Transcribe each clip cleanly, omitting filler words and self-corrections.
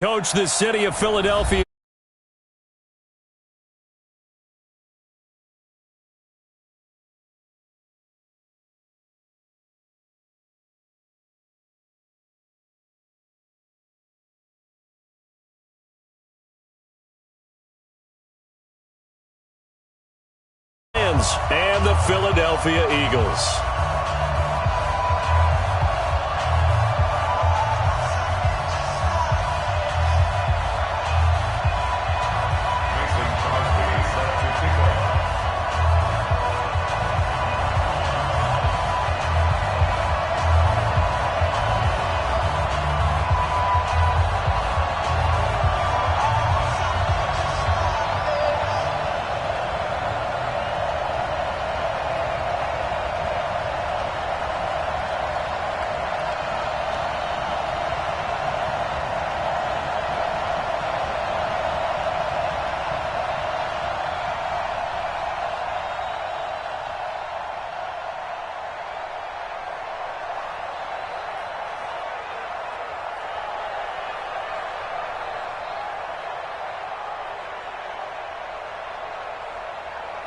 Coach, the city of Philadelphia. And the Philadelphia Eagles.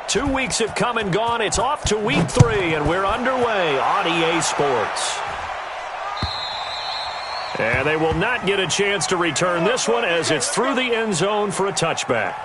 Two weeks have come and gone. It's off to week 3, and we're underway on EA Sports. And they will not get a chance to return this one as it's through the end zone for a touchback.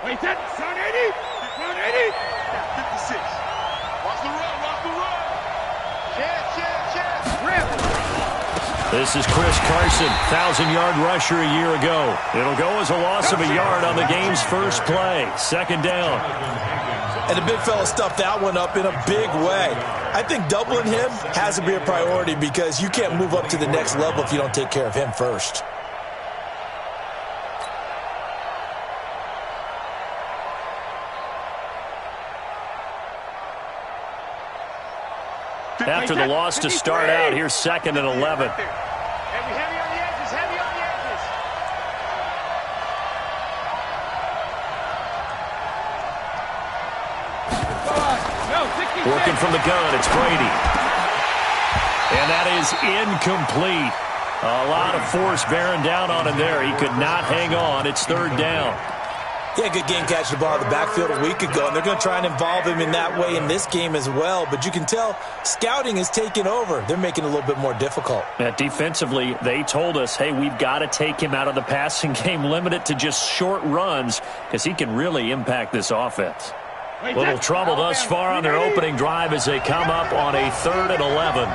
Wait, that front 80? Front 80? Yeah, 56. Watch the run, watch the run. Chance. Rip. This is Chris Carson, 1,000-yard rusher a year ago. It'll go as a loss of a yard on the game's first play. Second down. And the big fella stuffed that one up in a big way. I think doubling him has to be a priority because you can't move up to the next level if you don't take care of him first. After the loss to start out, here's 2nd and 11. Heavy on the edges, heavy on the edges. Working from the gun, it's Brady. And that is incomplete. A lot of force bearing down on him there. He could not hang on. It's 3rd down. Yeah, good game catching the ball in the backfield a week ago, and they're going to try and involve him in that way in this game as well. But you can tell scouting is taking over. They're making it a little bit more difficult. Defensively, they told us, hey, we've got to take him out of the passing game, limit it to just short runs, because he can really impact this offense. Little trouble thus far on their opening drive as they come up on a 3rd and 11.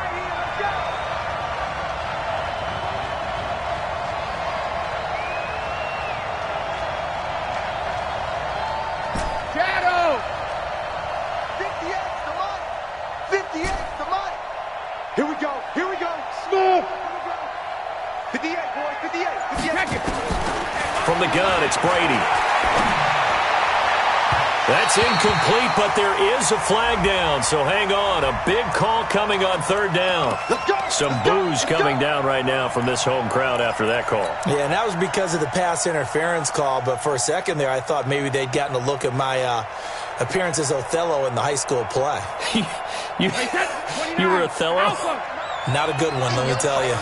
From the gun, it's Brady. That's incomplete, but there is a flag down, so hang on. A big call coming on 3rd down. Some boos coming down right now from this home crowd after that call. Yeah, and that was because of the pass interference call, but for a second there, I thought maybe they'd gotten a look at my appearance as Othello in the high school play. you were Othello? Not a good one, let me tell you.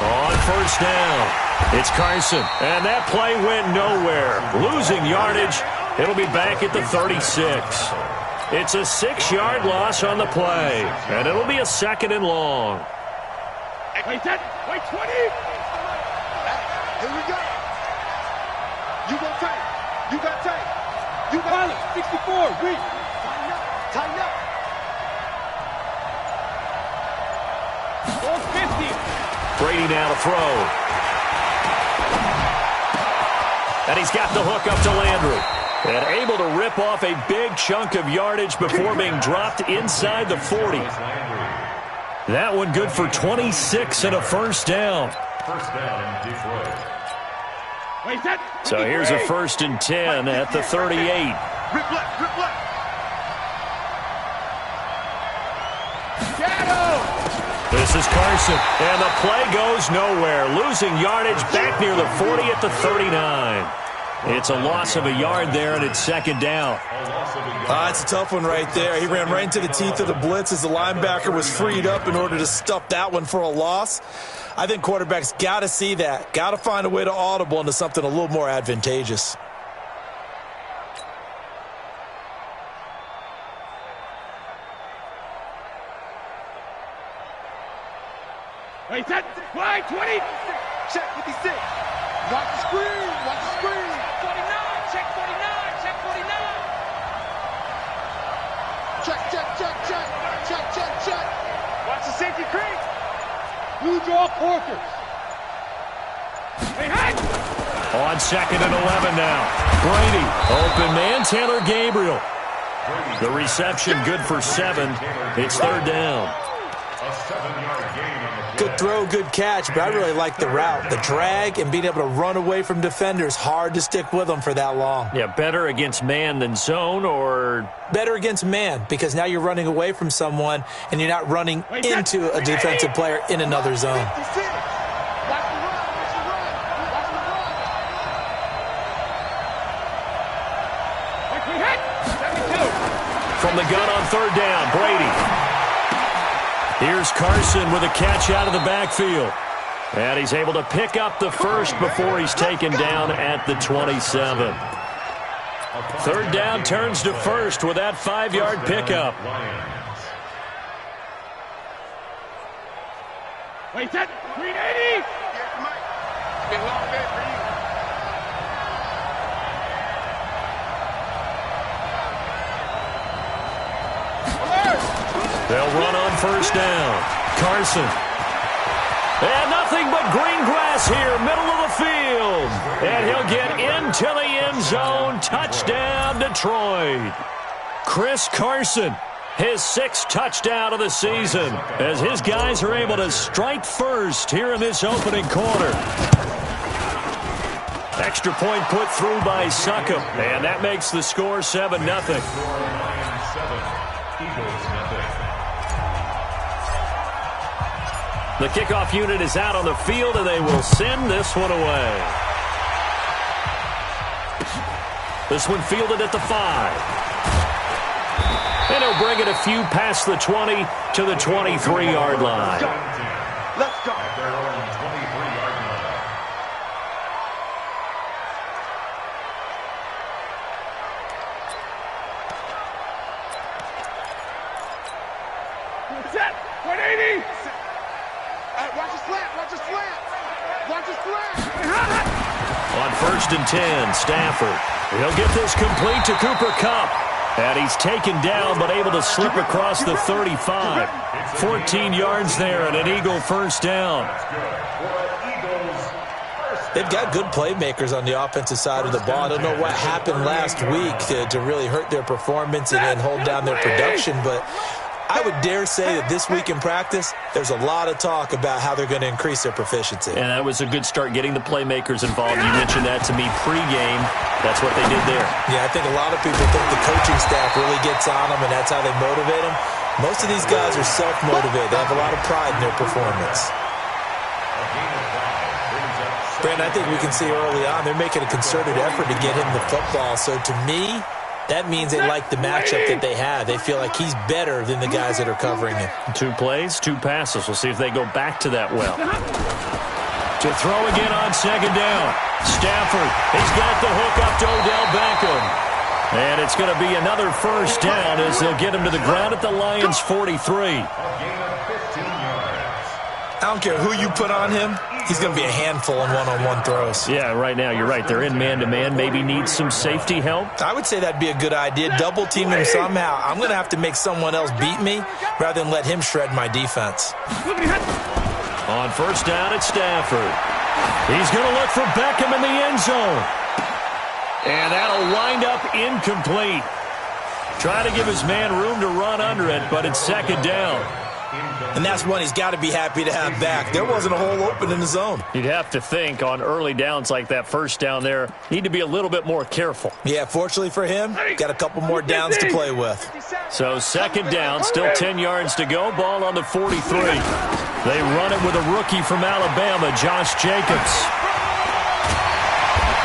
On 1st down, it's Carson, and that play went nowhere. Losing yardage, it'll be back at the 36. It's a 6-yard loss on the play, and it'll be a 2nd and long. Wait, 20. Here we go. You go tight. You got tight. You got it. 64. Wait. Tighten up. Tighten up. 450. Brady now to throw. And he's got the hook up to Landry. And able to rip off a big chunk of yardage before being dropped inside the 40. That one good for 26 and a 1st down. So here's a 1st and 10 at the 38. Rip left, rip left. This is Carson, and the play goes nowhere. Losing yardage back near the 40 at the 39. It's a loss of a yard there, and it's 2nd down. It's a tough one right there. He ran right into the teeth of the blitz as the linebacker was freed up in order to stuff that one for a loss. I think quarterbacks got to see that. Got to find a way to audible into something a little more advantageous. Wait, set. Wide, 20. Check 56. Watch the screen. Watch the screen. 49. Check 49. Check 49. Check, check, check, check. Check, check, check. Watch the safety creep. Blue draw quarters. Hey, hey. On 2nd and 11 now. Brady. Open man. Taylor Gabriel. The reception good for 7. It's 3rd down. A 7-yard gain on the Good throw, good catch, but I really like the route. The drag and being able to run away from defenders, hard to stick with them for that long. Yeah, better against man than zone, or? Better against man, because now you're running away from someone and you're not running into a defensive player in another zone. From the gun on 3rd down, Brady. Here's Carson with a catch out of the backfield. And he's able to pick up the 1st before he's taken down at the 27. 3rd down turns to 1st with that 5-yard pickup. Wait, that 380. Been a long day for you. They'll run on first down. Carson. And nothing but green grass here, middle of the field. And he'll get into the end zone. Touchdown, Detroit. Chris Carson, his 6th touchdown of the season, as his guys are able to strike first here in this opening quarter. Extra point put through by Succop, and that makes the score 7-0. The kickoff unit is out on the field, and they will send this one away. This one fielded at the 5. And he'll bring it a few past the 20 to the 23-yard line. Let's go. Set. 180. Watch the slant. Watch the slant. Watch the slant. On 1st and 10, Stafford. He'll get this complete to Cooper Kupp. And he's taken down but able to slip across the 35. 14 yards there and an Eagle first down. They've got good playmakers on the offensive side of the ball. I don't know what happened last week to really hurt their performance and hold down their production, but I would dare say that this week in practice, there's a lot of talk about how they're going to increase their proficiency. And that was a good start, getting the playmakers involved. You mentioned that to me pregame. That's what they did there. Yeah, I think a lot of people think the coaching staff really gets on them, and that's how they motivate them. Most of these guys are self-motivated. They have a lot of pride in their performance. Brandon, I think we can see early on they're making a concerted effort to get him the football. So to me, that means they like the matchup that they have. They feel like he's better than the guys that are covering him. 2 plays, 2 passes. We'll see if they go back to that well. To throw again on 2nd down. Stafford, he's got the hook up to Odell Beckham. And it's going to be another first down as they'll get him to the ground at the Lions' 43. I don't care who you put on him. He's going to be a handful in one-on-one throws. Yeah, right now, you're right. They're in man-to-man. Maybe need some safety help. I would say that'd be a good idea. Double-team him somehow. I'm going to have to make someone else beat me rather than let him shred my defense. On first down, it's Stafford. He's going to look for Beckham in the end zone. And that'll wind up incomplete. Trying to give his man room to run under it, but it's 2nd down. And that's one he's got to be happy to have back. There wasn't a hole open in the zone. You'd have to think on early downs like that first down there, need to be a little bit more careful. Yeah, fortunately for him, got a couple more downs to play with. So 2nd down, still 10 yards to go, ball on the 43. They run it with a rookie from Alabama, Josh Jacobs.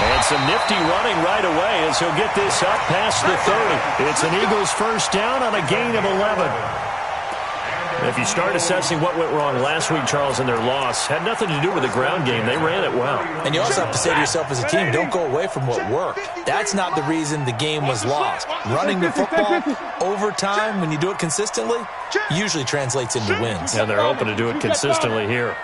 And some nifty running right away as he'll get this up past the 30. It's an Eagles first down on a gain of 11. If you start assessing what went wrong last week, Charles, in their loss, had nothing to do with the ground game. They ran it well. And you also have to say to yourself as a team, don't go away from what worked. That's not the reason the game was lost. Running the football over time, when you do it consistently, usually translates into wins. And they're hoping to do it consistently here.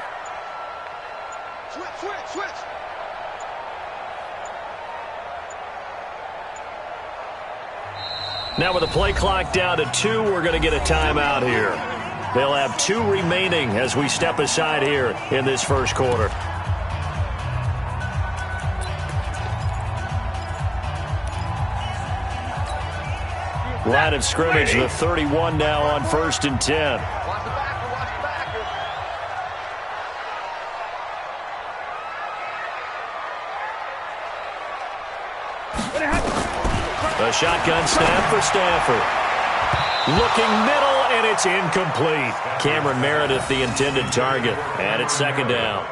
Now with the play clock down to 2, we're going to get a timeout here. They'll have 2 remaining as we step aside here in this first quarter. Line of scrimmage, the 31 now on 1st and 10. A shotgun snap for Stafford. Looking middle, and it's incomplete. Cameron Meredith, the intended target, and it's 2nd down.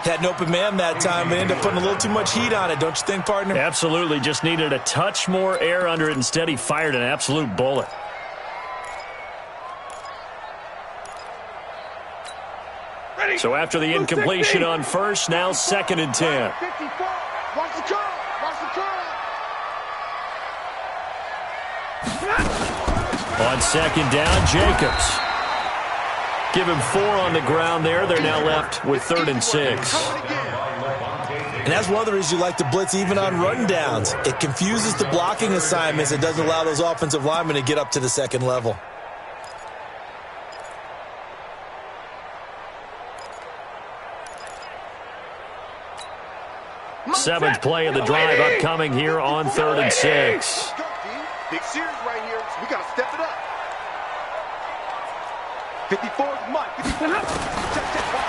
Had an open man that time, but ended up putting a little too much heat on it, don't you think, partner? Absolutely. Just needed a touch more air under it. Instead, he fired an absolute bullet. So after the incompletion on first, now 2nd and 10. Watch the curl. Watch the curl. On 2nd down, Jacobs. Give him 4 on the ground there. They're now left with 3rd and 6. And that's one of the reasons you like to blitz even on run downs. It confuses the blocking assignments. It doesn't allow those offensive linemen to get up to the 2nd level. Seventh play of the drive upcoming here on 3rd and 6. Big series right here. So we got to step it up. 54, Mike. 54.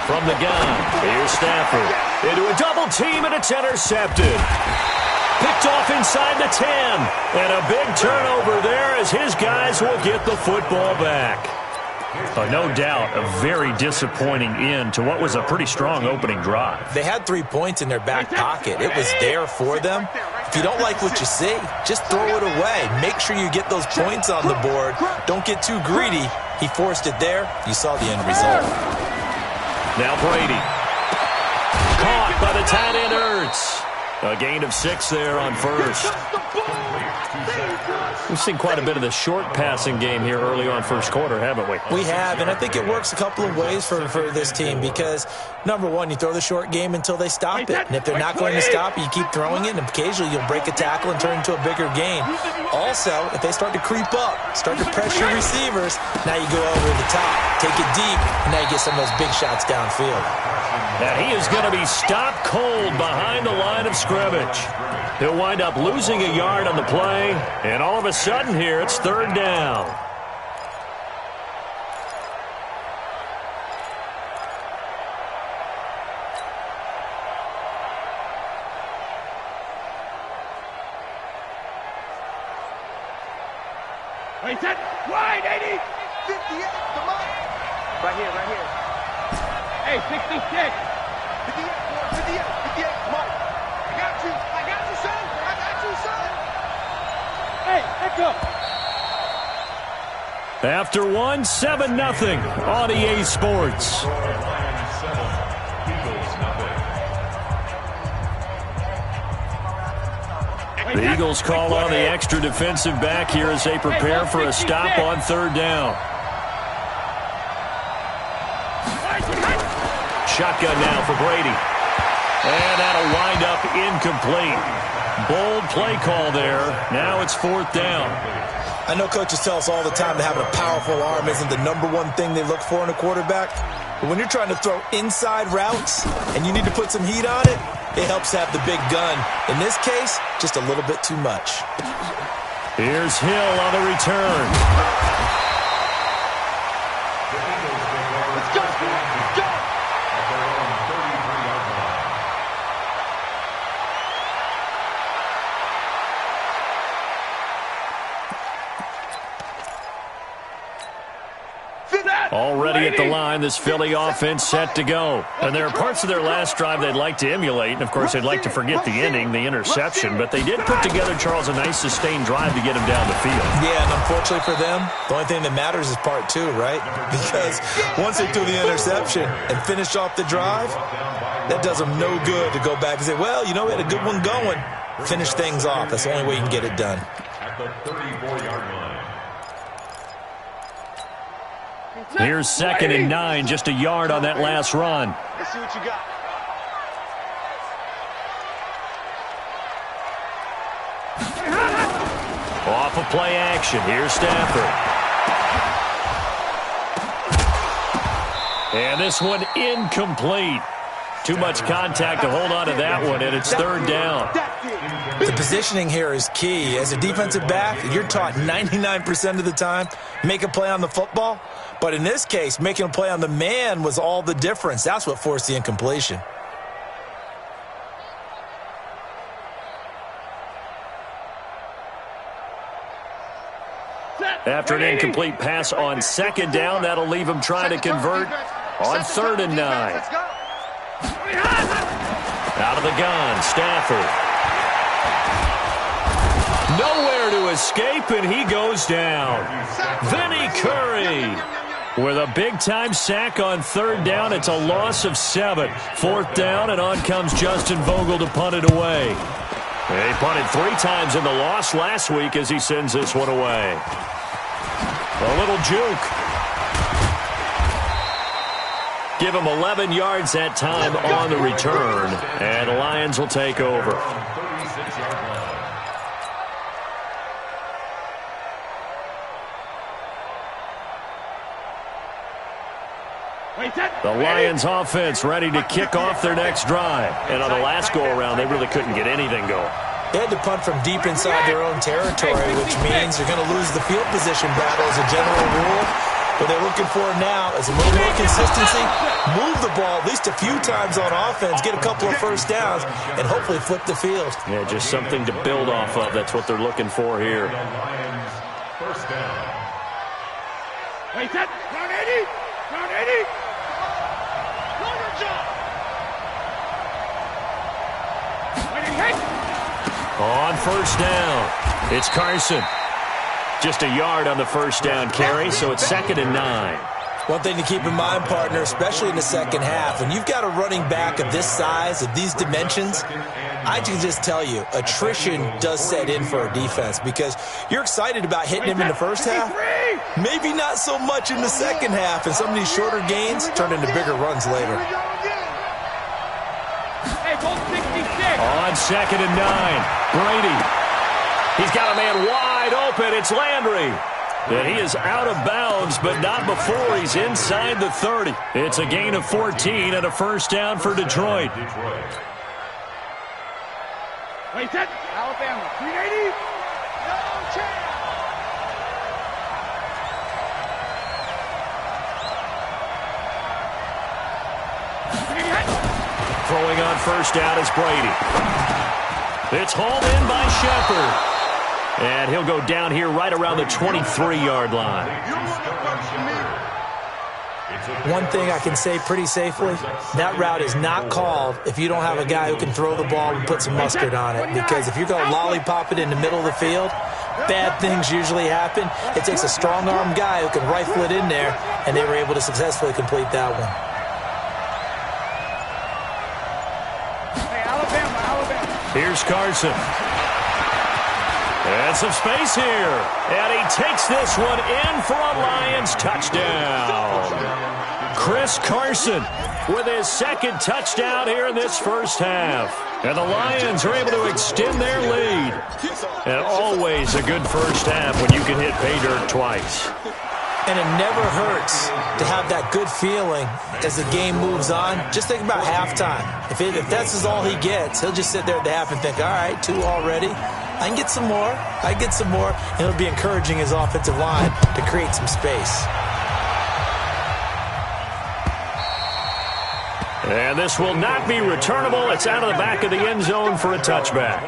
From the gun, here's Stafford. Into a double team, and it's intercepted. Picked off inside the 10. And a big turnover there as his guys will get the football back. No doubt a very disappointing end to what was a pretty strong opening drive. They had 3 points in their back pocket. It was there for them. If you don't like what you see, just throw it away. Make sure you get those points on the board. Don't get too greedy. He forced it there. You saw the end result. Now Brady. Caught by the tight end Ertz. A gain of 6 there on first. We've seen quite a bit of the short passing game here early on first quarter, haven't we? We have, and I think it works a couple of ways for this team because, number one, you throw the short game until they stop it. And if they're not going to stop it, you keep throwing it, and occasionally you'll break a tackle and turn into a bigger gain. Also, if they start to creep up, start to pressure receivers, now you go over the top, take it deep, and now you get some of those big shots downfield. And he is going to be stopped cold behind the line of scrimmage. He'll wind up losing a yard on the play, and all of a sudden here, it's 3rd down. Wait, set, wide, 80, 58, come on. Right here. Hey, 66. 58, 58, Mike. I got you, son. Hey, let's go. After one, 7-0 on EA Sports. The Eagles call on the extra defensive back here as they prepare for a stop on 3rd down. Shotgun now for Brady. And that'll wind up incomplete. Bold play call there. Now it's 4th down. I know coaches tell us all the time that having a powerful arm isn't the number one thing they look for in a quarterback. But when you're trying to throw inside routes and you need to put some heat on it, it helps to have the big gun. In this case, just a little bit too much. Here's Hill on the return. Let's go. Already at the line, this Philly offense set to go. And there are parts of their last drive they'd like to emulate. And, of course, they'd like to forget the ending, the interception. But they did put together, Charles, a nice sustained drive to get him down the field. Yeah, and unfortunately for them, the only thing that matters is part 2, right? Because once they threw the interception and finished off the drive, that does them no good to go back and say, well, you know, we had a good one going. Finish things off. That's the only way you can get it done. At the 34-yard line. Here's 2nd and 9, just a yard on that last run. Let's see what you got. Off of play action, here's Stafford. And this one incomplete. Too much contact to hold on to that one, and it's 3rd down. The positioning here is key. As a defensive back, you're taught 99% of the time, make a play on the football. But in this case, making a play on the man was all the difference. That's what forced the incompletion. After an incomplete pass on 2nd down, that'll leave him trying to convert on 3rd and 9. Out of the gun, Stafford. Nowhere to escape, and he goes down. Vinny Curry with a big-time sack on 3rd down. It's a loss of 7. 4th down, and on comes Justin Vogel to punt it away. He punted 3 times in the loss last week as he sends this one away. A little juke. Give him 11 yards that time on the return, and the Lions will take over. Wait, set, The Lions offense ready to kick off their next drive. And on the last go-around, they really couldn't get anything going. They had to punt from deep inside their own territory, which means they're going to lose the field position battle as a general rule. What they're looking for now is a little more consistency, move the ball at least a few times on offense, get a couple of first downs, and hopefully flip the field. Yeah, just something to build off of. That's what they're looking for here. First down. Wait, that round 80, round 80. Longer job. Waiting hit. On first down, it's Carson. Just a yard on the first down carry, so it's 2nd and 9. One thing to keep in mind, partner, especially in the second half, when you've got a running back of this size, of these dimensions, I can just tell you, attrition does set in for a defense because you're excited about hitting him in the first half, maybe not so much in the second half, and some of these shorter gains turn into bigger runs later. Hey, goal 66. On 2nd and 9, Brady. He's got a man wide open. It's Landry. And he is out of bounds, but not before he's inside the 30. It's a gain of 14 and a first down for Detroit. Wait, that Alabama 380. No chance. Throwing on first down is Brady. It's hauled in by Shepard. And he'll go down here right around the 23-yard line. One thing I can say pretty safely, that route is not called if you don't have a guy who can throw the ball and put some mustard on it. Because if you're going to lollipop it in the middle of the field, bad things usually happen. It takes a strong-armed guy who can rifle it in there, and they were able to successfully complete that one. Hey, Alabama. Here's Carson. And some space here. And he takes this one in for a Lions touchdown. Chris Carson with his second touchdown here in this first half. And the Lions are able to extend their lead. And always a good first half when you can hit pay dirt twice. And it never hurts to have that good feeling as the game moves on. Just think about halftime. If that's all he gets, he'll just sit there at the half and think, all right, 2 already. I can get some more. And it'll be encouraging his offensive line to create some space. And this will not be returnable. It's out of the back of the end zone for a touchback.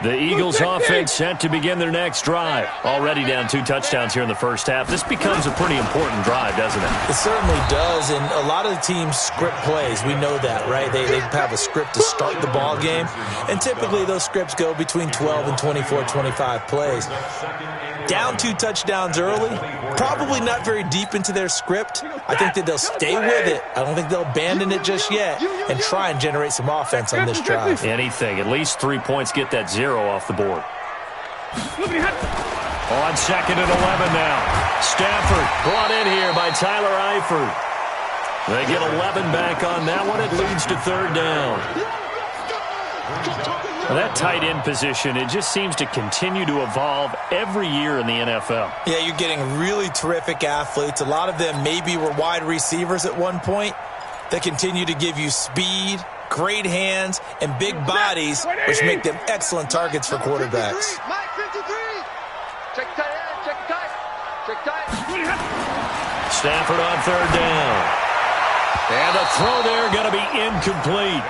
The Eagles offense set to begin their next drive. Already down 2 touchdowns here in the first half. This becomes a pretty important drive, doesn't it? It certainly does, and a lot of the teams script plays. We know that, right? They have a script to start the ball game, and typically those scripts go between 12 and 24, 25 plays. Down 2 touchdowns early, probably not very deep into their script. I think that they'll stay with it. I don't think they'll abandon it just yet and try and generate some offense on this drive. Anything. At least 3 points, get that 0 off the board. On 2nd and 11 now. Stafford brought in here by Tyler Eifert. They get 11 back on that one. It leads to 3rd down. Well, that tight end position, it just seems to continue to evolve every year in the NFL. Yeah, you're getting really terrific athletes. A lot of them maybe were wide receivers at one point. They continue to give you speed, great hands, and big bodies, which make them excellent targets for quarterbacks. Check tight. Stafford on 3rd down. And the throw there going to be incomplete.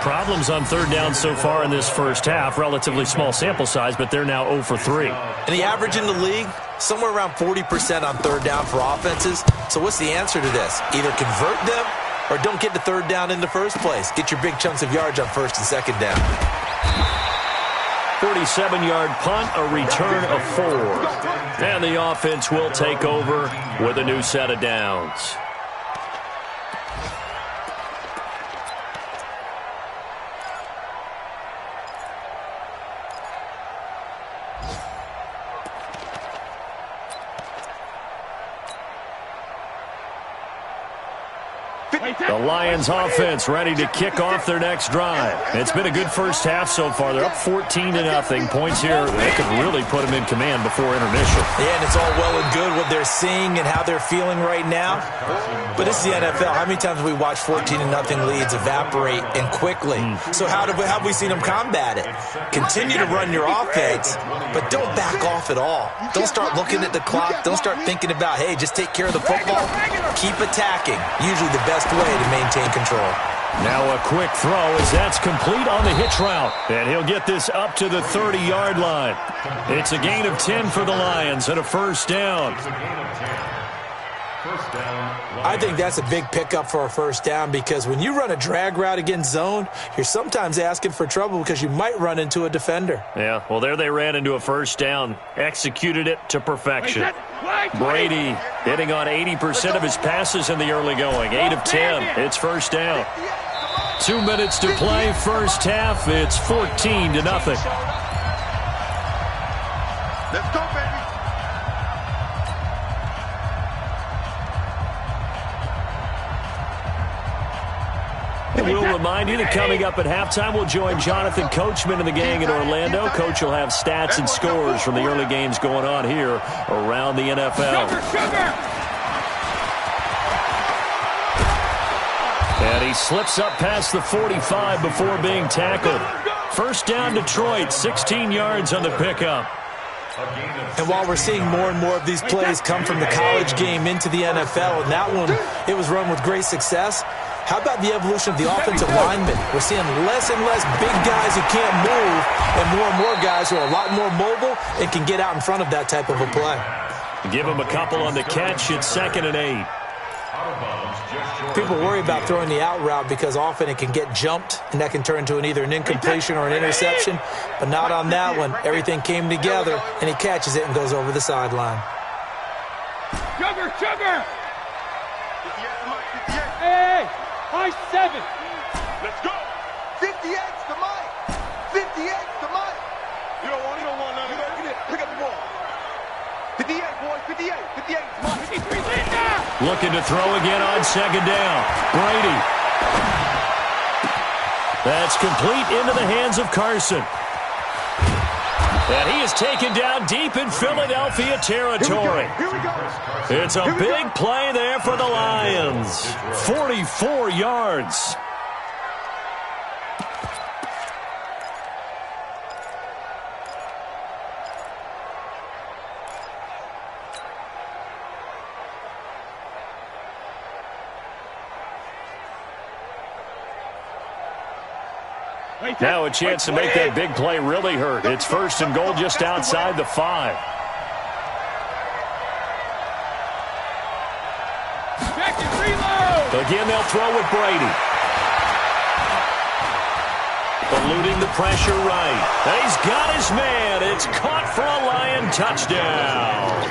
Problems on 3rd down so far in this first half. Relatively small sample size, but they're now 0 for 3. And the average in the league, somewhere around 40% on 3rd down for offenses. So what's the answer to this? Either convert them or don't get to 3rd down in the first place. Get your big chunks of yards on 1st and 2nd down. 47-yard punt, a return of 4. And the offense will take over with a new set of downs. The Lions offense ready to kick off their next drive. It's been a good first half so far. They're up 14-0. Points here, they could really put them in command before intermission. Yeah, and it's all well and good what they're seeing and how they're feeling right now. But this is the NFL. How many times have we watched 14-0 leads evaporate and quickly? So how have we seen them combat it? Continue to run your offense, but don't back off at all. Don't start looking at the clock. Don't start thinking about, hey, just take care of the football. Keep attacking. Usually the best way to maintain control. Now a quick throw as that's complete on the hitch route. And he'll get this up to the 30-yard line. It's a gain of 10 for the Lions and a first down. I think that's a big pickup for a first down because when you run a drag route against zone, you're sometimes asking for trouble because you might run into a defender. Yeah, well, there they ran into a first down. Executed it to perfection. Brady hitting on 80% of his passes in the early going. 8 of 10. It's first down. 2 minutes to play first half. It's 14-0. Let's go, baby. And we'll remind you that coming up at halftime, we'll join Jonathan Coachman and the gang in Orlando. Coach will have stats and scores from the early games going on here around the NFL. And he slips up past the 45 before being tackled. First down, Detroit, 16 yards on the pickup. And while we're seeing more and more of these plays come from the college game into the NFL, and that one, it was run with great success, how about the evolution of the offensive linemen? We're seeing less and less big guys who can't move and more guys who are a lot more mobile and can get out in front of that type of a play. Give him a couple on the catch. It's 2nd and 8. People worry about throwing the out route because often it can get jumped, and that can turn into either an incompletion or an interception. But not on that one. Everything came together, and he catches it and goes over the sideline. Sugar! Hey! High 7! Let's go! 58's the mic! 58's the mic! You don't want none of it. Pick up the ball. 58, boys, 58. 58's the mic. 53's in now! Looking to throw again on 2nd down. Brady. That's complete into the hands of Carson. And he is taken down deep in Philadelphia territory. Here we go. It's a big play there for the Lions. 44 yards. Now a chance to make that big play really hurt. It's 1st and goal just outside the 5. Again, they'll throw with Brady. Eluding the pressure right. And he's got his man. It's caught for a Lion touchdown.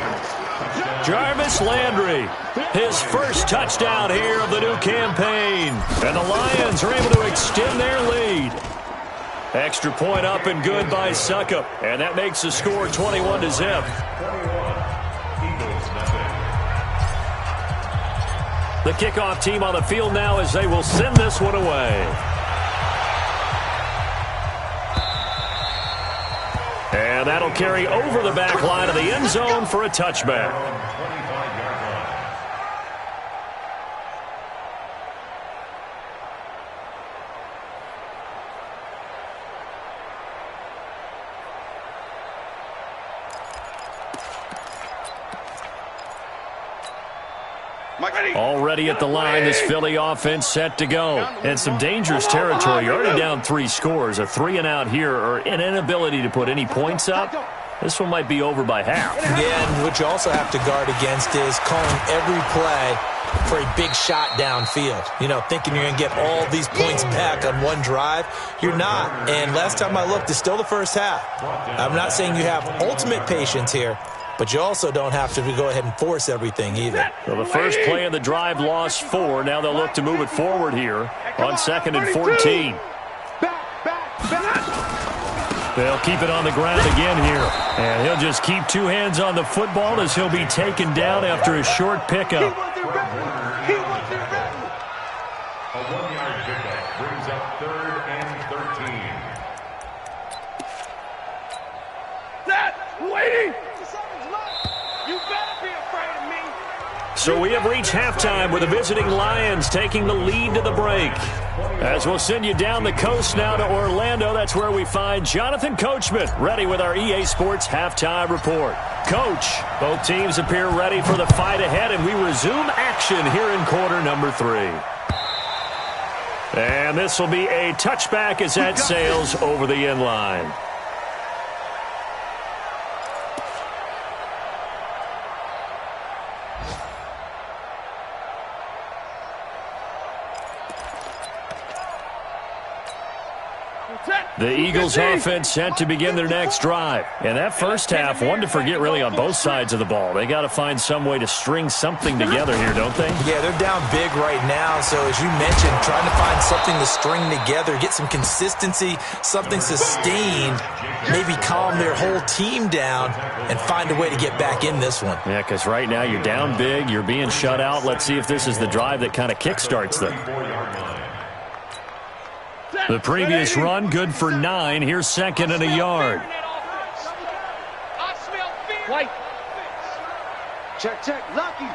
Jarvis Landry, his first touchdown here of the new campaign. And the Lions are able to extend their lead. Extra point up and good by Suckup. And that makes the score 21-0. The kickoff team on the field now as they will send this one away. And that'll carry over the back line of the end zone for a touchback. Already at the line, this Philly offense set to go. And some dangerous territory. You're already down 3 scores. A 3-and-out here or an inability to put any points up. This one might be over by half. Yeah, and what you also have to guard against is calling every play for a big shot downfield. You know, thinking you're going to get all these points back on one drive. You're not. And last time I looked, it's still the first half. I'm not saying you have ultimate patience here, but you also don't have to go ahead and force everything either. Well, the first play of the drive lost 4. Now they'll look to move it forward here on 2nd and 14. They'll keep it on the ground again here. And he'll just keep 2 hands on the football as he'll be taken down after a short pickup. Brady! You better be afraid of me. So we have reached halftime with the visiting Lions taking the lead to the break. As we'll send you down the coast now to Orlando, that's where we find Jonathan Coachman ready with our EA Sports halftime report. Coach, both teams appear ready for the fight ahead, and we resume action here in quarter number 3. And this will be a touchback as that sails over the end line. The Eagles offense set to begin their next drive. And that first half, one to forget really on both sides of the ball. They got to find some way to string something together here, don't they? Yeah, they're down big right now. So as you mentioned, trying to find something to string together, get some consistency, something sustained, maybe calm their whole team down and find a way to get back in this one. Yeah, because right now you're down big, you're being shut out. Let's see if this is the drive that kind of kickstarts them. The previous run, good for 9. Here's second and a yard. White. Check, check. Lucky.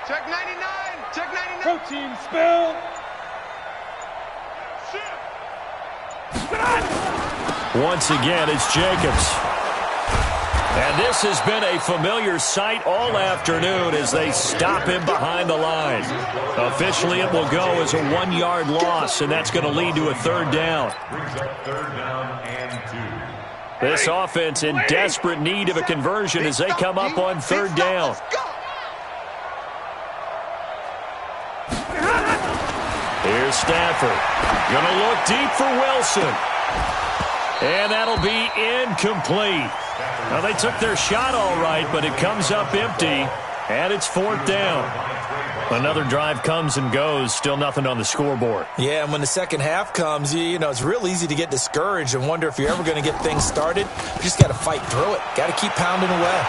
Check 99. Check 99. Protein spill. Once again, it's Jacobs. And this has been a familiar sight all afternoon as they stop him behind the line. Officially, it will go as a 1-yard loss, and that's going to lead to a third down. This offense in desperate need of a conversion as they come up on third down. Here's Stafford. Going to look deep for Wilson. And that'll be incomplete. Now, they took their shot all right, but it comes up empty, and it's fourth down. Another drive comes and goes, still nothing on the scoreboard. Yeah, and when the second half comes, you know, it's real easy to get discouraged and wonder if you're ever going to get things started. You just got to fight through it. Got to keep pounding away.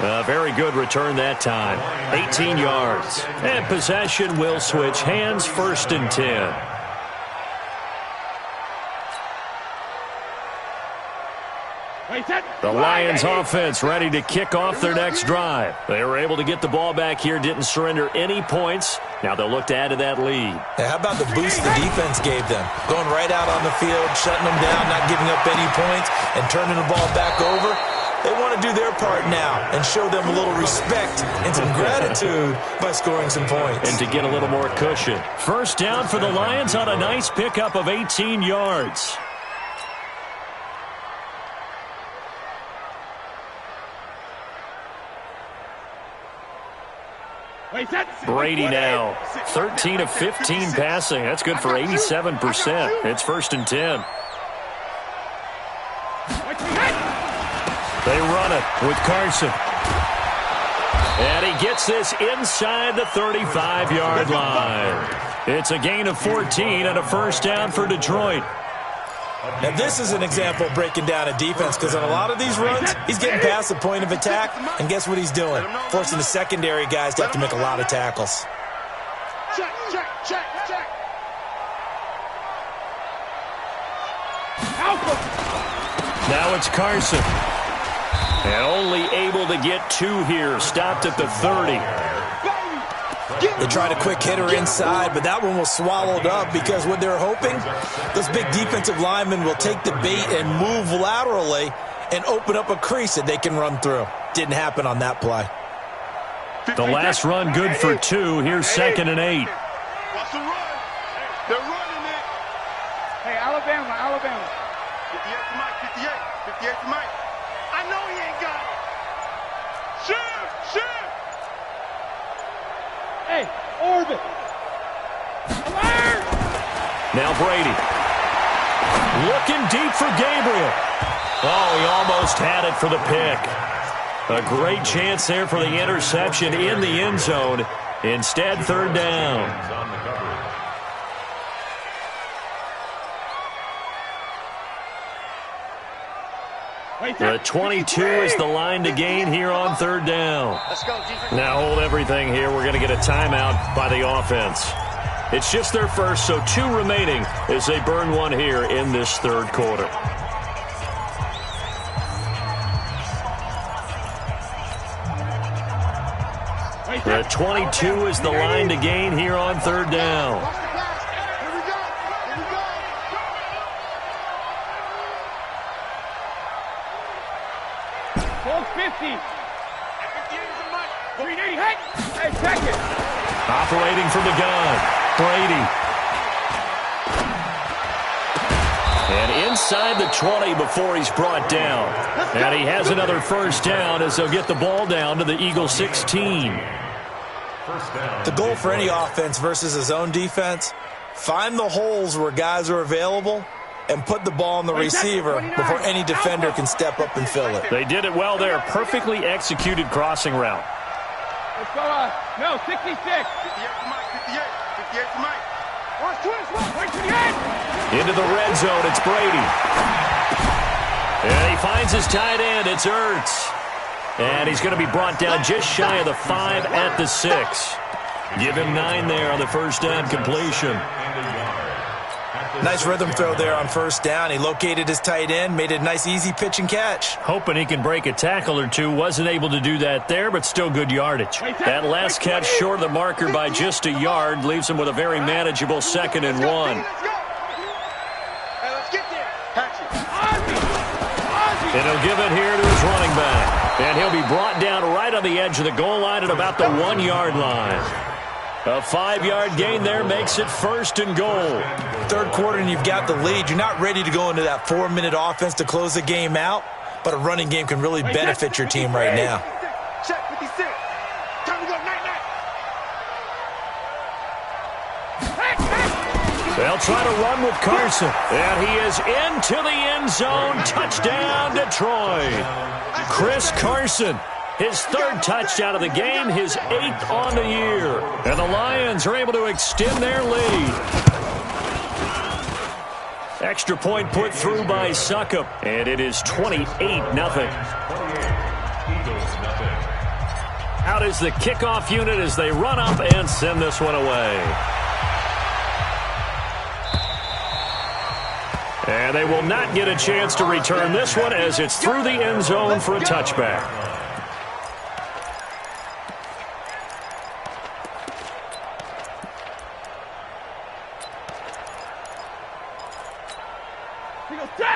A very good return that time. 18 yards. And possession will switch hands, first and 10. The Lions offense ready to kick off their next drive. They were able to get the ball back here, didn't surrender any points. Now they'll look to add to that lead. Yeah, how about the boost the defense gave them? Going right out on the field, shutting them down, not giving up any points, and turning the ball back over. They want to do their part now and show them a little respect and some gratitude by scoring some points. And to get a little more cushion. First down for the Lions on a nice pickup of 18 yards. Brady now, 13 of 15 passing. That's good for 87%. It's first and 10. They run it with Carson. And he gets this inside the 35-yard line. It's a gain of 14 and a first down for Detroit. Now, this is an example of breaking down a defense because on a lot of these runs, he's getting past the point of attack, and guess what he's doing? Forcing the secondary guys to have to make a lot of tackles. Check, check, check, check. Now it's Carson. And only able to get 2 here. Stopped at the 30. They tried a quick hitter inside, but that one was swallowed up because what they're hoping, those big defensive linemen will take the bait and move laterally and open up a crease that they can run through. Didn't happen on that play. The last run good for 2. Here's second and 8. What's the run? They're running it. Hey, Alabama. 58 to Mike, 58 to Mike. I know he ain't got it. Shoot. Hey, orbit. Alert! Now Brady. Looking deep for Gabriel. Oh, he almost had it for the pick. A great chance there for the interception in the end zone. Instead, third down. The 22 is the line to gain here on third down. Now hold everything here. We're going to get a timeout by the offense. It's just their first, so 2 remaining as they burn one here in this third quarter. The 22 is the line to gain here on third down. Operating from the gun, Brady. And inside the 20 before he's brought down. And he has another first down as they'll get the ball down to the Eagles 16. The goal for any offense versus his own defense, find the holes where guys are available and put the ball on the receiver before any defender can step up and fill it. They did it well there. Perfectly executed crossing route. Let's go, no, 66. 58 to Mike, 58 to Mike. Into the red zone, it's Brady. And he finds his tight end, it's Ertz. And he's going to be brought down just shy of the 5 at the 6. Give him 9 there on the first down completion. Nice rhythm throw there on first down. He located his tight end, made it a nice easy pitch and catch. Hoping he can break a tackle or two. Wasn't able to do that there, but still good yardage. That last catch short of the marker by just a yard leaves him with a very manageable 2nd and 1. And he'll give it here to his running back. And he'll be brought down right on the edge of the goal line at about the 1-yard line. A 5-yard gain there makes it 1st and goal. Third quarter and you've got the lead. You're not ready to go into that 4-minute offense to close the game out, but a running game can really benefit your team right now. Check 56. Time to go, night. They'll try to run with Carson. And he is into the end zone. Touchdown, Detroit. Chris Carson. His 3rd touchdown of the game, his 8th on the year. And the Lions are able to extend their lead. Extra point put through by Succop. And it is 28-0. Out is the kickoff unit as they run up and send this one away. And they will not get a chance to return this one as it's through the end zone for a touchback.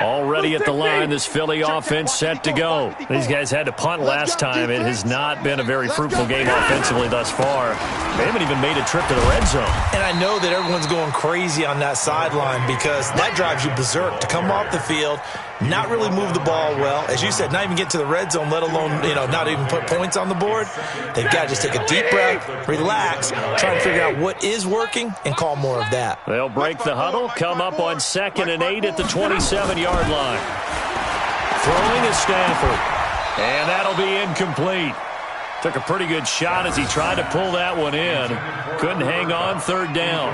Already at the line, this Philly offense set to go. These guys had to punt last time. It has not been a very fruitful game offensively thus far. They haven't even made a trip to the red zone. And I know that everyone's going crazy on that sideline because that drives you berserk to come off the field, not really move the ball well. As you said, not even get to the red zone, let alone, not even put points on the board. They've got to just take a deep breath, relax, try and figure out what is working, and call more of that. They'll break the huddle, come up on 2nd and 8 at the 27-yard line. Throwing is Stafford. And that'll be incomplete. Took a pretty good shot as he tried to pull that one in. Couldn't hang on 3rd down.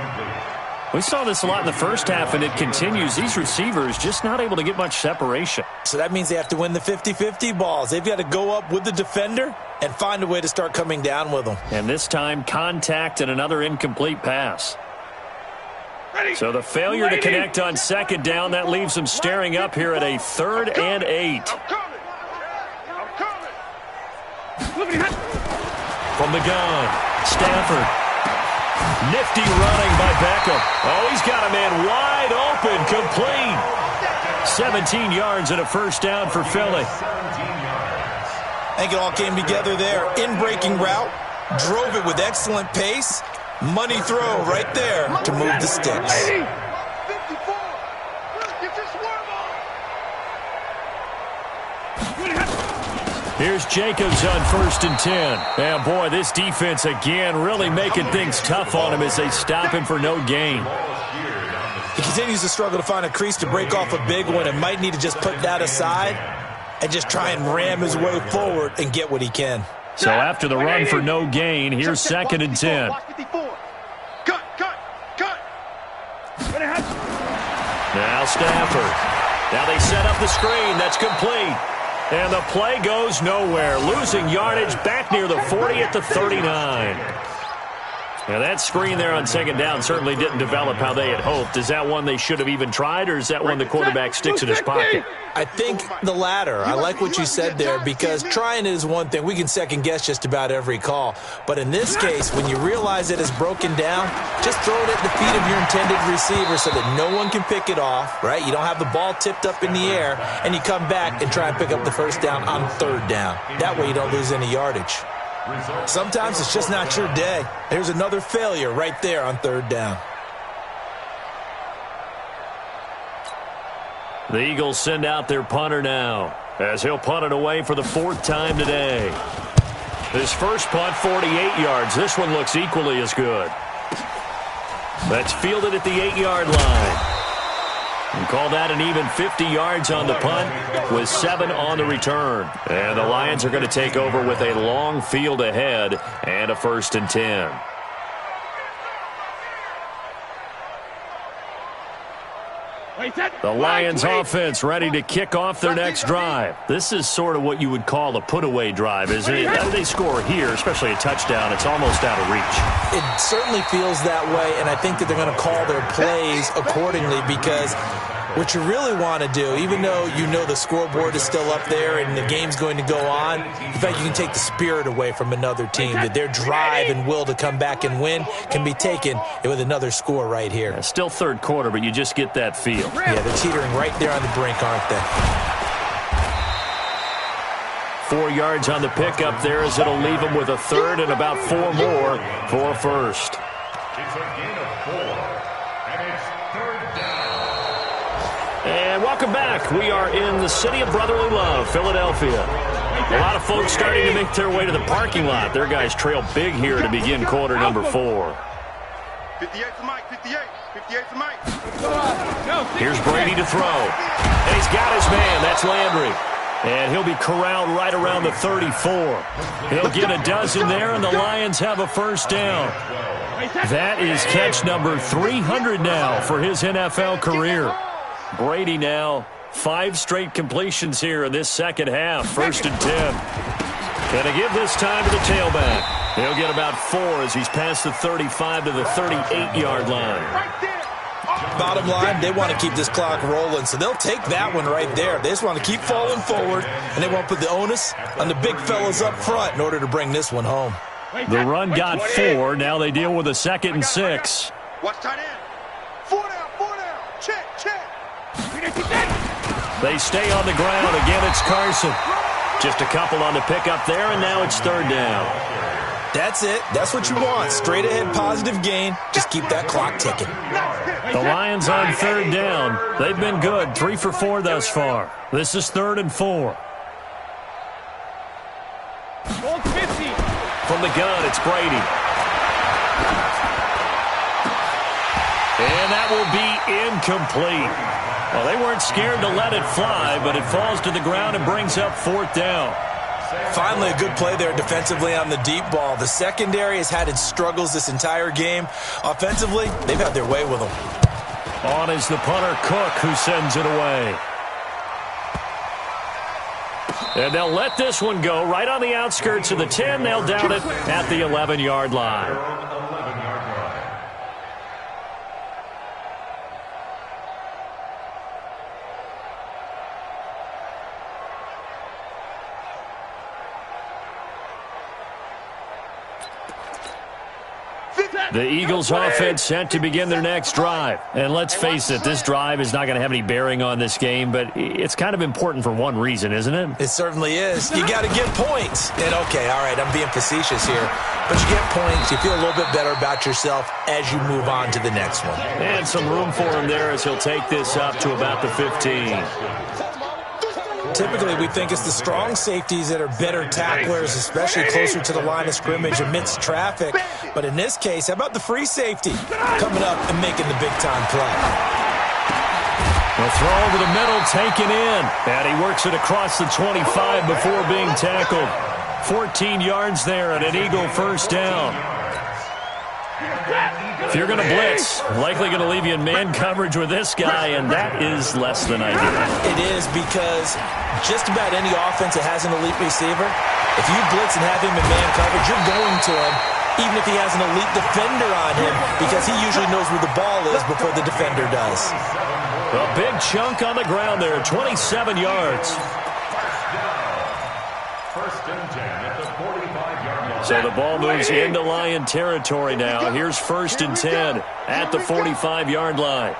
We saw this a lot in the first half, and it continues. These receivers just not able to get much separation. So that means they have to win the 50-50 balls. They've got to go up with the defender and find a way to start coming down with them. And this time, contact and another incomplete pass. So the failure to connect on 2nd down, that leaves them staring up here at a 3rd and 8. From the gun, Stafford. Nifty running by Beckham. Oh, he's got a man wide open, complete. 17 yards and a first down for Philly. I think it all came together there. In-breaking route, drove it with excellent pace. Money throw right there to move the sticks. 54. Here's Jacobs on 1st and 10. And boy, this defense again really making things tough on him as they stop him for no gain. He continues to struggle to find a crease to break off a big one and might need to just put that aside and just try and ram his way forward and get what he can. So after the run for no gain, here's 2nd and 10. Cut. Now Stafford. Now they set up the screen. That's complete. And the play goes nowhere. Losing yardage back near the 40 at the 39. Now, that screen there on second down certainly didn't develop how they had hoped. Is that one they should have even tried, or is that one the quarterback sticks in his pocket? I think the latter. I like what you said there, because trying it is one thing. We can second-guess just about every call. But in this case, when you realize it is broken down, just throw it at the feet of your intended receiver so that no one can pick it off, right? You don't have the ball tipped up in the air, and you come back and try and pick up the first down on third down. That way you don't lose any yardage. Sometimes it's just not your day. There's another failure right there on third down. The Eagles send out their punter now, as he'll punt it away for the 4th time today. His first punt, 48 yards. This one looks equally as good. That's fielded at the 8-yard line. And call that an even 50 yards on the punt with 7 on the return. And the Lions are going to take over with a long field ahead and a 1st and 10. The Lions offense ready to kick off their next drive. This is sort of what you would call a put-away drive, isn't it? How do they score here, especially a touchdown? It's almost out of reach. It certainly feels that way, and I think that they're going to call their plays accordingly, because what you really want to do, even though you know the scoreboard is still up there and the game's going to go on, in fact, you can take the spirit away from another team, that their drive and will to come back and win can be taken with another score right here. Yeah, still third quarter, but you just get that feel. Yeah, they're teetering right there on the brink, aren't they? 4 yards on the pickup there, as it'll leave them with a third and about 4 more for a first. It's a gain of 4, and it's third down. And welcome back. We are in the city of brotherly love, Philadelphia. A lot of folks starting to make their way to the parking lot. Their guys trail big here to begin quarter number 4. 58 to Mike, 58. 58 to Mike. Here's Brady to throw. And he's got his man. That's Landry. And he'll be corralled right around the 34. He'll get a dozen there, and the Lions have a first down. That is catch number 300 now for his NFL career. Brady now 5 straight completions here in this second half. 1st and 10. And to give this time to the tailback. He'll get about 4 as he's past the 35 to the 38-yard line. Bottom line, they want to keep this clock rolling, so they'll take that one right there. They just want to keep falling forward, and they won't put the onus on the big fellas up front in order to bring this one home. The run got 4. Now they deal with a 2nd and 6. Watch tight end. 4 down. Check. They stay on the ground. Again, it's Carson. Just a couple on the pickup there, and now it's third down. That's it. That's what you want. Straight ahead positive gain. Just keep that clock ticking. The Lions on third down. They've been good. 3 for 4 thus far. This is 3rd and 4. From the gun, it's Brady. And that will be incomplete. Well, they weren't scared to let it fly, but it falls to the ground and brings up 4th down. Finally, a good play there defensively on the deep ball. The secondary has had its struggles this entire game. Offensively, they've had their way with them. On is the punter, Cook, who sends it away. And they'll let this one go right on the outskirts of the 10. They'll down it at the 11-yard line. The Eagles offense set to begin their next drive. And let's face it, this drive is not going to have any bearing on this game, but it's kind of important for one reason, isn't it? It certainly is. You got to get points. And okay, all right, I'm being facetious here, but you get points, you feel a little bit better about yourself as you move on to the next one. And some room for him there as he'll take this up to about the 15. Typically, we think it's the strong safeties that are better tacklers, especially closer to the line of scrimmage amidst traffic. But in this case, how about the free safety coming up and making the big-time play? The throw over the middle, taken in. And he works it across the 25 before being tackled. 14 yards there and an Eagle first down. If you're going to blitz, likely going to leave you in man coverage with this guy, and that is less than ideal. It is, because just about any offense that has an elite receiver, if you blitz and have him in man coverage, you're going to him, even if he has an elite defender on him, because he usually knows where the ball is before the defender does. A big chunk on the ground there, 27 yards. First and 10 at the 45-yard line. So the ball moves into Lion territory now. Here's first and 10 at the 45-yard line.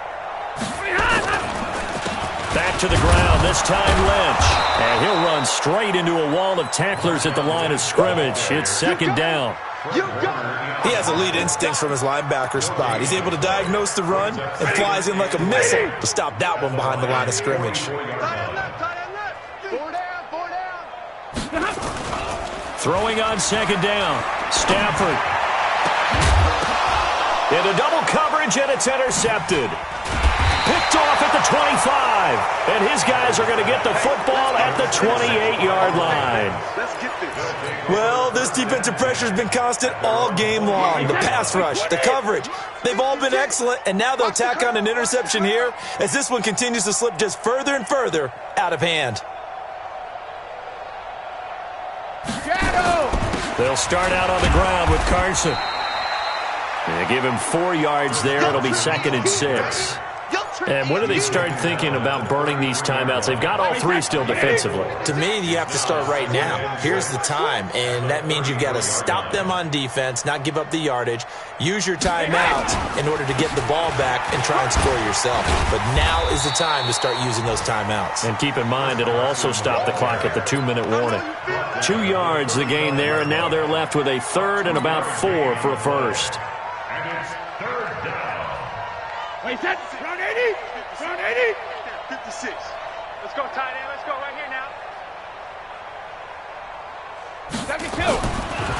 Back to the ground, this time Lynch. And he'll run straight into a wall of tacklers at the line of scrimmage. It's second down. He has elite instincts from his linebacker spot. He's able to diagnose the run and flies in like a missile to stop that one behind the line of scrimmage. Throwing on second down, Stafford. Into double coverage, and it's intercepted. Picked off at the 25. And his guys are going to get the football at the 28-yard line. Let's get this. Well, this defensive pressure has been constant all game long. The pass rush, the coverage, they've all been excellent, and now they'll tack on an interception here as this one continues to slip just further and further out of hand. They'll start out on the ground with Carson. They give him 4 yards there. It'll be second and 6. And when do they start thinking about burning these timeouts? They've got all 3 still defensively. To me, you have to start right now. Here's the time, and that means you've got to stop them on defense, not give up the yardage, use your timeout in order to get the ball back and try and score yourself. But now is the time to start using those timeouts. And keep in mind, it'll also stop the clock at the 2-minute warning. 2 yards the gain there, and now they're left with a third and about 4 for a first. And it's third down. Wait, that's round 80. Round 80. 56. Let's go, tight end. Let's go right here now. 72.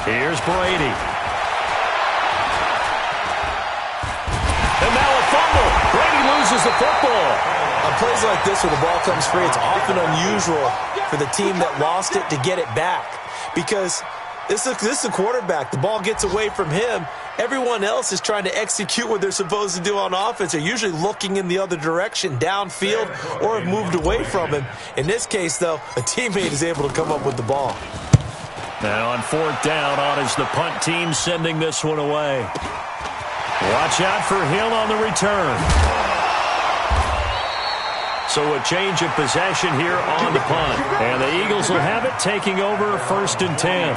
Here's Brady. And now a fumble. Brady loses the football. On plays like this where the ball comes free, it's often unusual for the team that lost it to get it back, because this is a quarterback. The ball gets away from him. Everyone else is trying to execute what they're supposed to do on offense. They're usually looking in the other direction, downfield, or have moved away from him. In this case, though, a teammate is able to come up with the ball. Now on fourth down, on is the punt team sending this one away. Watch out for Hill on the return. So a change of possession here on the punt. And the Eagles will have it, taking over first and 10.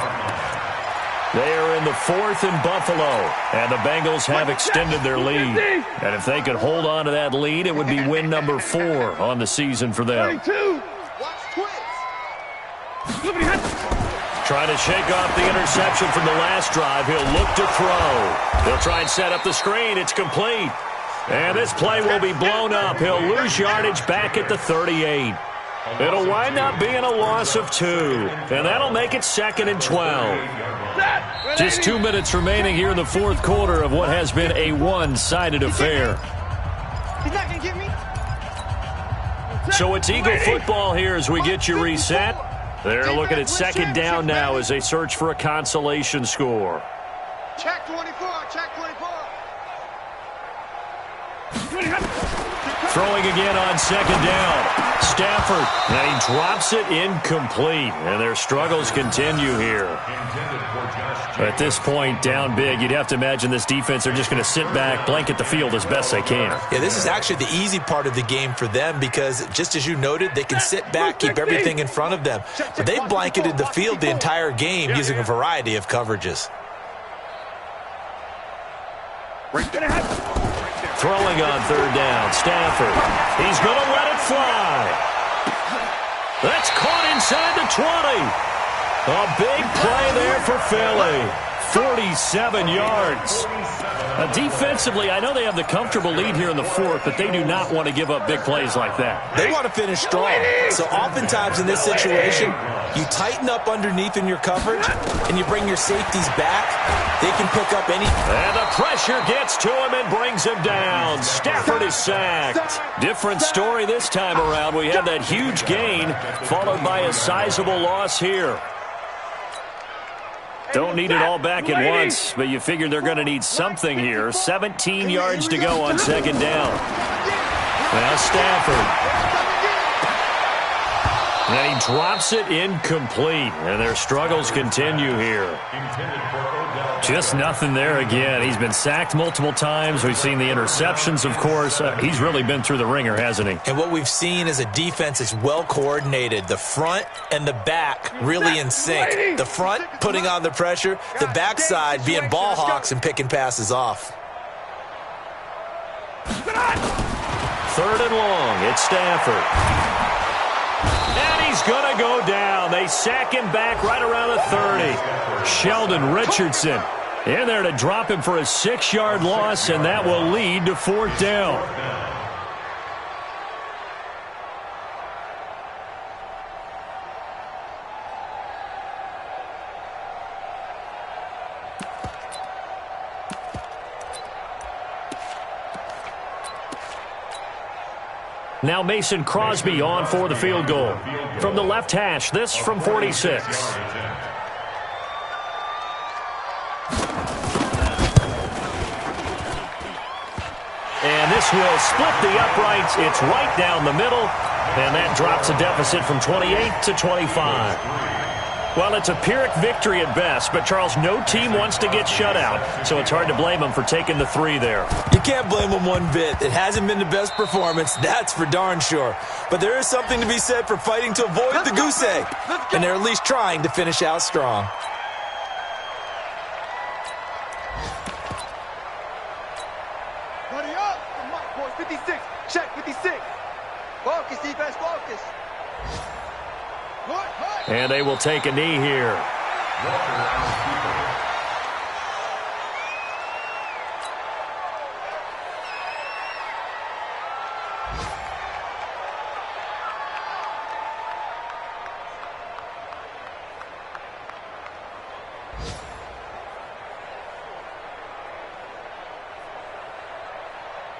They are in the 4th in Buffalo, and the Bengals have extended their lead. And if they could hold on to that lead, it would be win number 4 on the season for them. Trying to shake off the interception from the last drive. He'll look to throw. He'll try and set up the screen. It's complete. And this play will be blown up. He'll lose yardage back at the 38. It'll wind up being a loss of 2. And that'll make it second and 12. Just 2 minutes remaining here in the fourth quarter of what has been a one-sided affair. He's not going to get me. So it's Eagle football here as we get you reset. They're looking at second down now as they search for a consolation score. Check 24. Check 24. Throwing again on second down. Stafford, and he drops it incomplete. And their struggles continue here. At this point, down big, you'd have to imagine this defense are just going to sit back, blanket the field as best they can. Yeah, this is actually the easy part of the game for them because, just as you noted, they can sit back, keep everything in front of them. But they've blanketed the field the entire game using a variety of coverages. Throwing on third down, Stafford. He's going to let it fly. That's caught inside the 20. A big play there for Philly. 47 yards. Defensively, I know they have the comfortable lead here in the fourth, but they do not want to give up big plays like that. They want to finish strong. So oftentimes in this situation, you tighten up underneath in your coverage, and you bring your safeties back. They can pick up any... And the pressure gets to him and brings him down. Stafford is sacked. Different story this time around. We had that huge gain, followed by a sizable loss here. Don't need it all back at once, but you figure they're going to need something here. 17 yards to go on second down. Now Stafford. And he drops it incomplete, and their struggles continue here. Just nothing there again. He's been sacked multiple times. We've seen the interceptions, of course. He's really been through the ringer, hasn't he? And what we've seen is a defense that's well coordinated. The front and the back really in sync. The front putting on the pressure, the backside being ball hawks and picking passes off. Third and long, it's Stafford. And he's going to go down. They sack him back right around the 30. Sheldon Richardson in there to drop him for a 6-yard loss, and that will lead to fourth down. Now Mason Crosby on for the field goal. From the left hash, this from 46. And this will split the uprights. It's right down the middle, and that drops a deficit from 28 to 25. Well, it's a Pyrrhic victory at best, but, Charles, no team wants to get shut out, so it's hard to blame them for taking the 3 there. You can't blame them one bit. It hasn't been the best performance, that's for darn sure. But there is something to be said for fighting to avoid the goose egg, and they're at least trying to finish out strong. Hurry up! Come on, boys. 56. Check, 56. Focus, defense, focus. And they will take a knee here.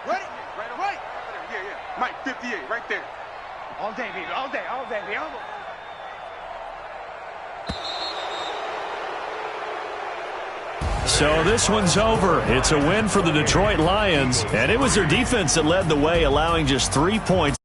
Ready? Right away. Yeah. Mike, 58, right there. All day, baby. All day, baby. So this one's over. It's a win for the Detroit Lions, and it was their defense that led the way, allowing just 3 points.